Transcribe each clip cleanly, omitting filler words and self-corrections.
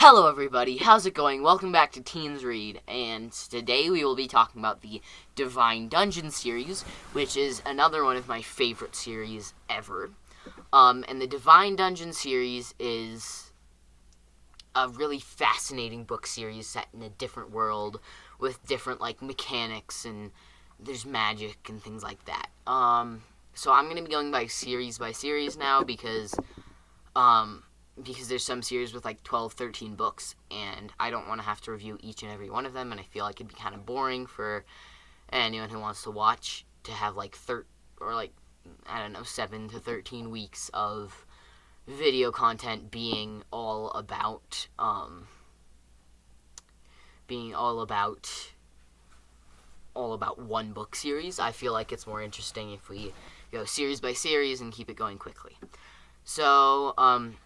Hello everybody, how's it going? Welcome back to Teens Read, and today we will be talking about the Divine Dungeon series, which is another one of my favorite series ever. And the Divine Dungeon series is a really fascinating book series set in a different world with different, mechanics, and there's magic and things like that. So I'm going to be going by series now because there's some series with 12, 13 books, and I don't want to have to review each and every one of them, and I feel like it'd be kind of boring for anyone who wants to watch to have 7 to 13 weeks of video content being all about one book series. I feel like it's more interesting if we go series by series and keep it going quickly. So,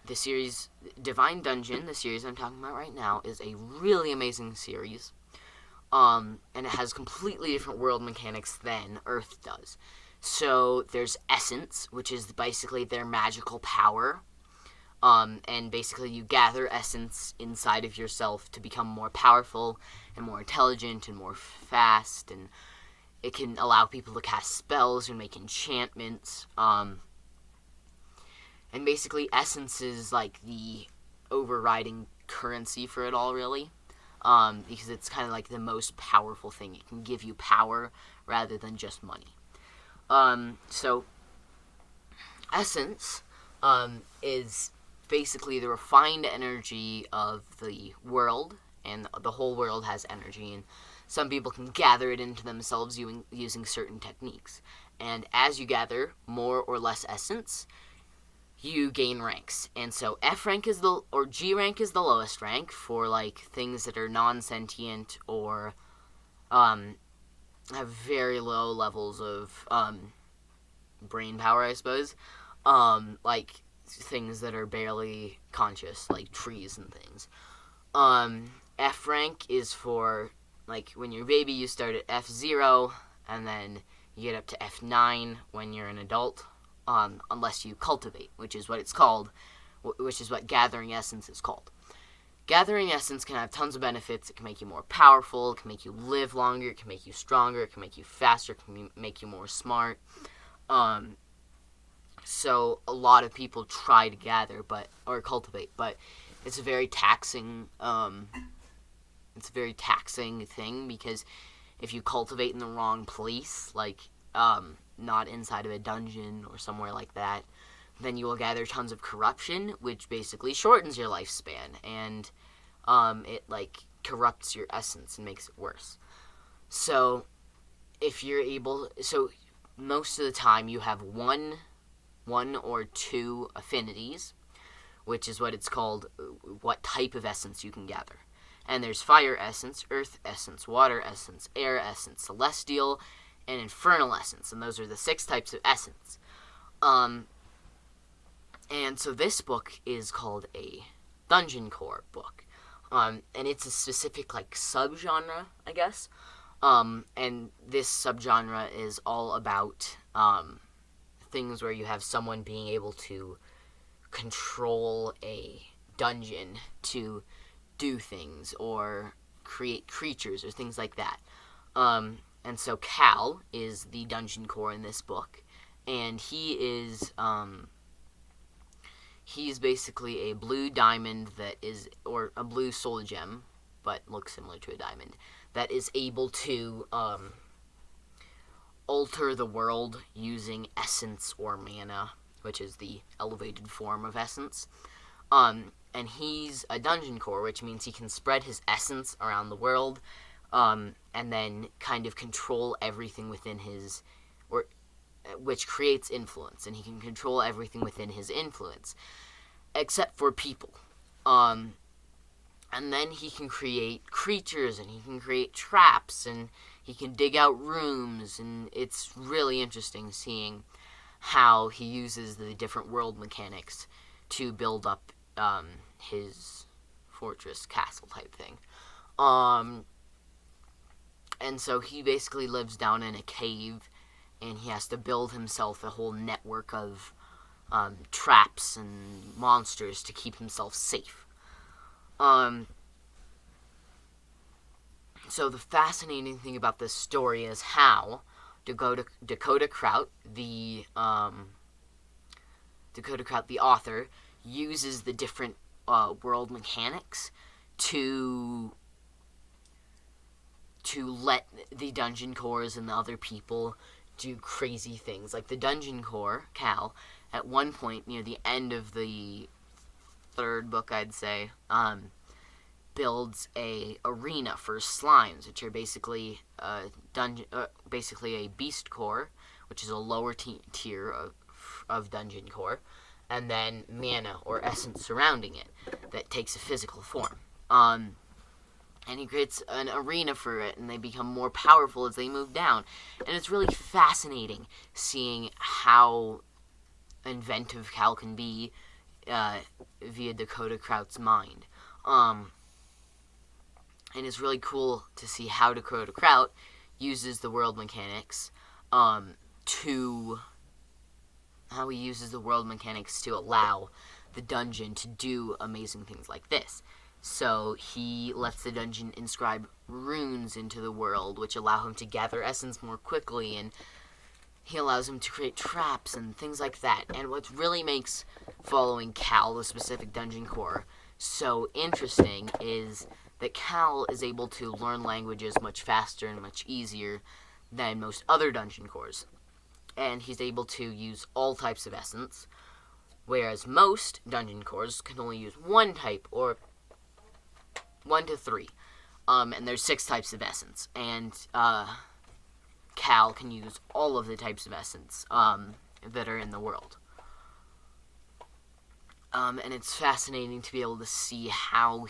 the series Divine Dungeon, the series I'm talking about right now, is a really amazing series. And it has completely different world mechanics than Earth does. So, there's Essence, which is basically their magical power. And basically you gather Essence inside of yourself to become more powerful and more intelligent and more fast. And it can allow people to cast spells and make enchantments. And basically, Essence is the overriding currency for it all, really. Because it's kind of the most powerful thing. It can give you power rather than just money. So, Essence is basically the refined energy of the world, and the whole world has energy, and some people can gather it into themselves using certain techniques. And as you gather more or less Essence, you gain ranks. And so F rank or G rank is the lowest rank for things that are non-sentient or have very low levels of brain power, I suppose. Things that are barely conscious, like trees and things. F rank is for when you're a baby, you start at F0 and then you get up to F9 when you're an adult. Unless you cultivate, which is what it's called, which is what gathering essence is called. Gathering essence can have tons of benefits. It can make you more powerful, it can make you live longer, it can make you stronger, it can make you faster, it can make you more smart. So a lot of people try to gather, or cultivate, but it's a very taxing, thing, because if you cultivate in the wrong place, not inside of a dungeon or somewhere like that, then you will gather tons of corruption, which basically shortens your lifespan, and it corrupts your essence and makes it worse. So most of the time you have one or two affinities, which is what it's called, what type of essence you can gather. And there's fire essence, earth essence, water essence, air essence, celestial, and infernal essence, and those are the 6 types of essence. And so this book is called a Dungeon Core book, and it's a specific subgenre, I guess. And this subgenre is all about things where you have someone being able to control a dungeon to do things or create creatures or things like that. And so Cal is the Dungeon Core in this book, and he's basically a blue diamond or a blue soul gem, but looks similar to a diamond, that is able to alter the world using essence or mana, which is the elevated form of essence. And he's a Dungeon Core, which means he can spread his essence around the world, and then kind of control everything within which creates influence, and he can control everything within his influence, except for people. And then he can create creatures, and he can create traps, and he can dig out rooms, and it's really interesting seeing how he uses the different world mechanics to build up his fortress, castle type thing. And so he basically lives down in a cave, and he has to build himself a whole network of traps and monsters to keep himself safe. So the fascinating thing about this story is how Dakota Kraut, the author, uses the different world mechanics to let the dungeon cores and the other people do crazy things. Like the dungeon core, Cal, at one point near the end of the third book, I'd say, builds a arena for slimes, which are basically basically a beast core, which is a lower tier of dungeon core, and then mana or essence surrounding it that takes a physical form. And he creates an arena for it, and they become more powerful as they move down. And it's really fascinating seeing how inventive Cal can be via Dakota Kraut's mind. And it's really cool to see how Dakota Kraut uses the world mechanics to allow the dungeon to do amazing things like this. So he lets the dungeon inscribe runes into the world, which allow him to gather essence more quickly, and he allows him to create traps and things like that. And what really makes following Cal, the specific dungeon core, so interesting is that Cal is able to learn languages much faster and much easier than most other dungeon cores. And he's able to use all types of essence, whereas most dungeon cores can only use one type, or 1 to 3. And there's 6 types of essence. And Cal can use all of the types of essence that are in the world. And it's fascinating to be able to see how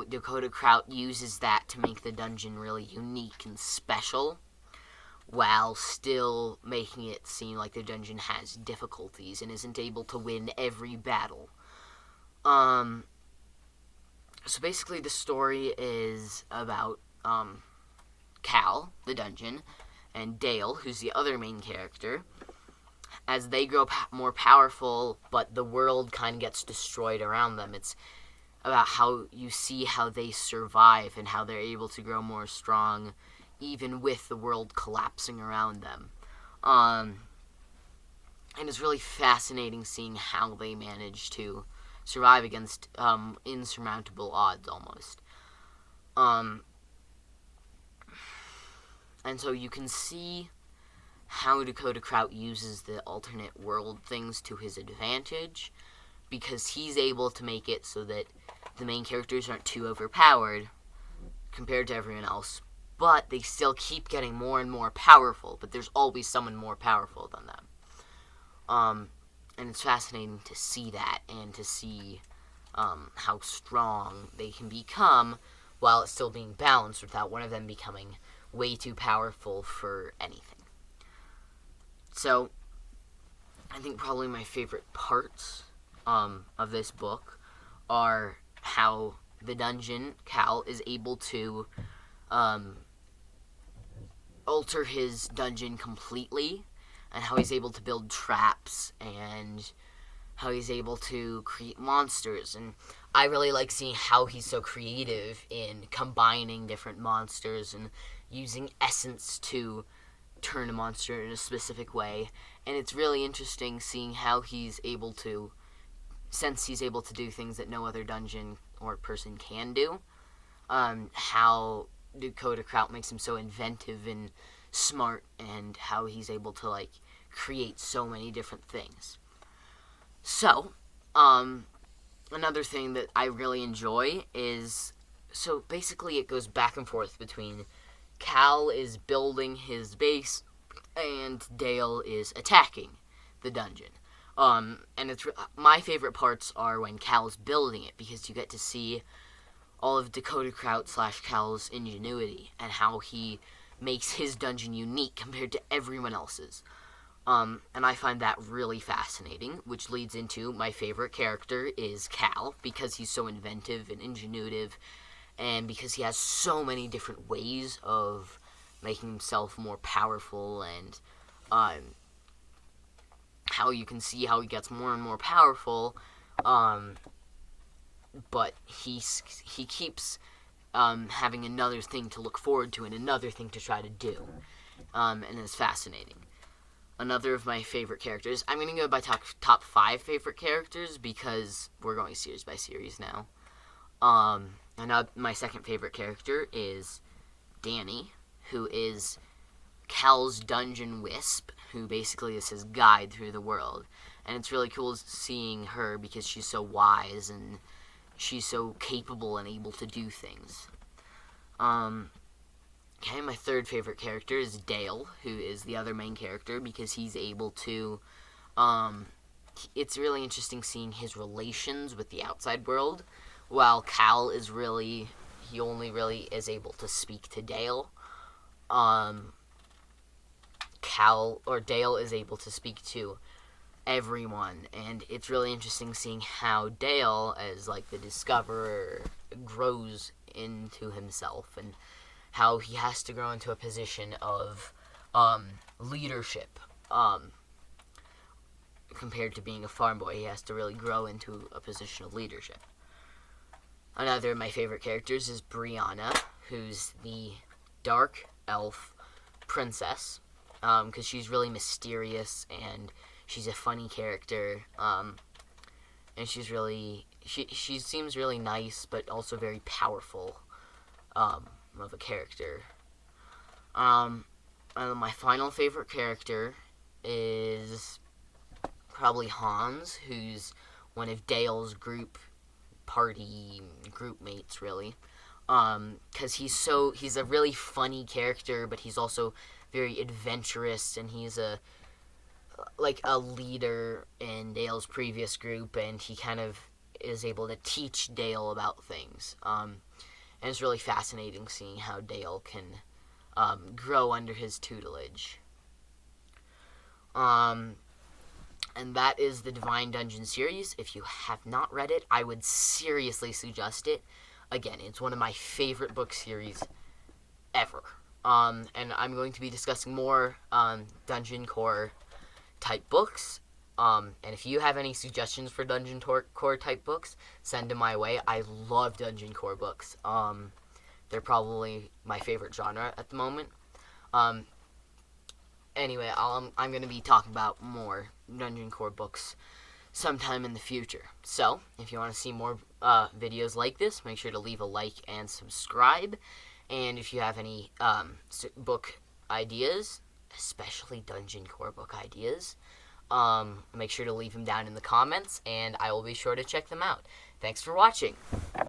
Dakota Kraut uses that to make the dungeon really unique and special, while still making it seem like the dungeon has difficulties and isn't able to win every battle. So basically the story is about Cal, the dungeon, and Dale, who's the other main character, as they grow more powerful, but the world kind of gets destroyed around them. It's about how you see how they survive and how they're able to grow more strong, even with the world collapsing around them. And it's really fascinating seeing how they manage to survive against insurmountable odds, almost. And so you can see how Dakota Kraut uses the alternate world things to his advantage, because he's able to make it so that the main characters aren't too overpowered compared to everyone else, but they still keep getting more and more powerful, but there's always someone more powerful than them. And it's fascinating to see that, and to see how strong they can become while it's still being balanced without one of them becoming way too powerful for anything. So, I think probably my favorite parts of this book are how the dungeon, Cal, is able to alter his dungeon completely, and how he's able to build traps, and how he's able to create monsters. And I really like seeing how he's so creative in combining different monsters and using essence to turn a monster in a specific way. And it's really interesting seeing how he's able to, since he's able to do things that no other dungeon or person can do, how Dakota Kraut makes him so inventive and smart, and how he's able to create so many different things. So, another thing that I really enjoy is, so basically it goes back and forth between Cal is building his base and Dale is attacking the dungeon. And it's my favorite parts are when Cal's building it, because you get to see all of Dakota Kraut / Cal's ingenuity and how he makes his dungeon unique compared to everyone else's. And I find that really fascinating, which leads into my favorite character is Cal, because he's so inventive and ingenuitive, and because he has so many different ways of making himself more powerful, and how you can see how he gets more and more powerful but he keeps having another thing to look forward to and another thing to try to do, and it's fascinating. Another of my favorite characters. I'm going to go by top 5 favorite characters because we're going series by series now. And my second favorite character is Danny, who is Cal's dungeon wisp, who basically is his guide through the world. And it's really cool seeing her because she's so wise and she's so capable and able to do things. Okay, my third favorite character is Dale, who is the other main character because he's able to, it's really interesting seeing his relations with the outside world, while Cal is he only really is able to speak to Dale. Dale is able to speak to everyone, and it's really interesting seeing how Dale, as like the discoverer, grows into himself and how he has to grow into a position of leadership. Compared to being a farm boy, he has to really grow into a position of leadership. Another of my favorite characters is Brianna, who's the dark elf princess, because she's really mysterious and she's a funny character, and she's really she seems really nice, but also very powerful. Of a character. And my final favorite character is probably Hans, who's one of Dale's group mates, really. Because he's a really funny character, but he's also very adventurous, and he's a leader in Dale's previous group, and he kind of is able to teach Dale about things. And it's really fascinating seeing how Dale can grow under his tutelage. And that is the Divine Dungeon series. If you have not read it, I would seriously suggest it. Again, it's one of my favorite book series ever. And I'm going to be discussing more Dungeon Core type books. And if you have any suggestions for Dungeon Core type books, send them my way. I love Dungeon Core books. They're probably my favorite genre at the moment. Anyway, I'm going to be talking about more Dungeon Core books sometime in the future. So, if you want to see more videos like this, make sure to leave a like and subscribe. And if you have any book ideas, especially Dungeon Core book ideas, make sure to leave them down in the comments, and I will be sure to check them out. Thanks for watching.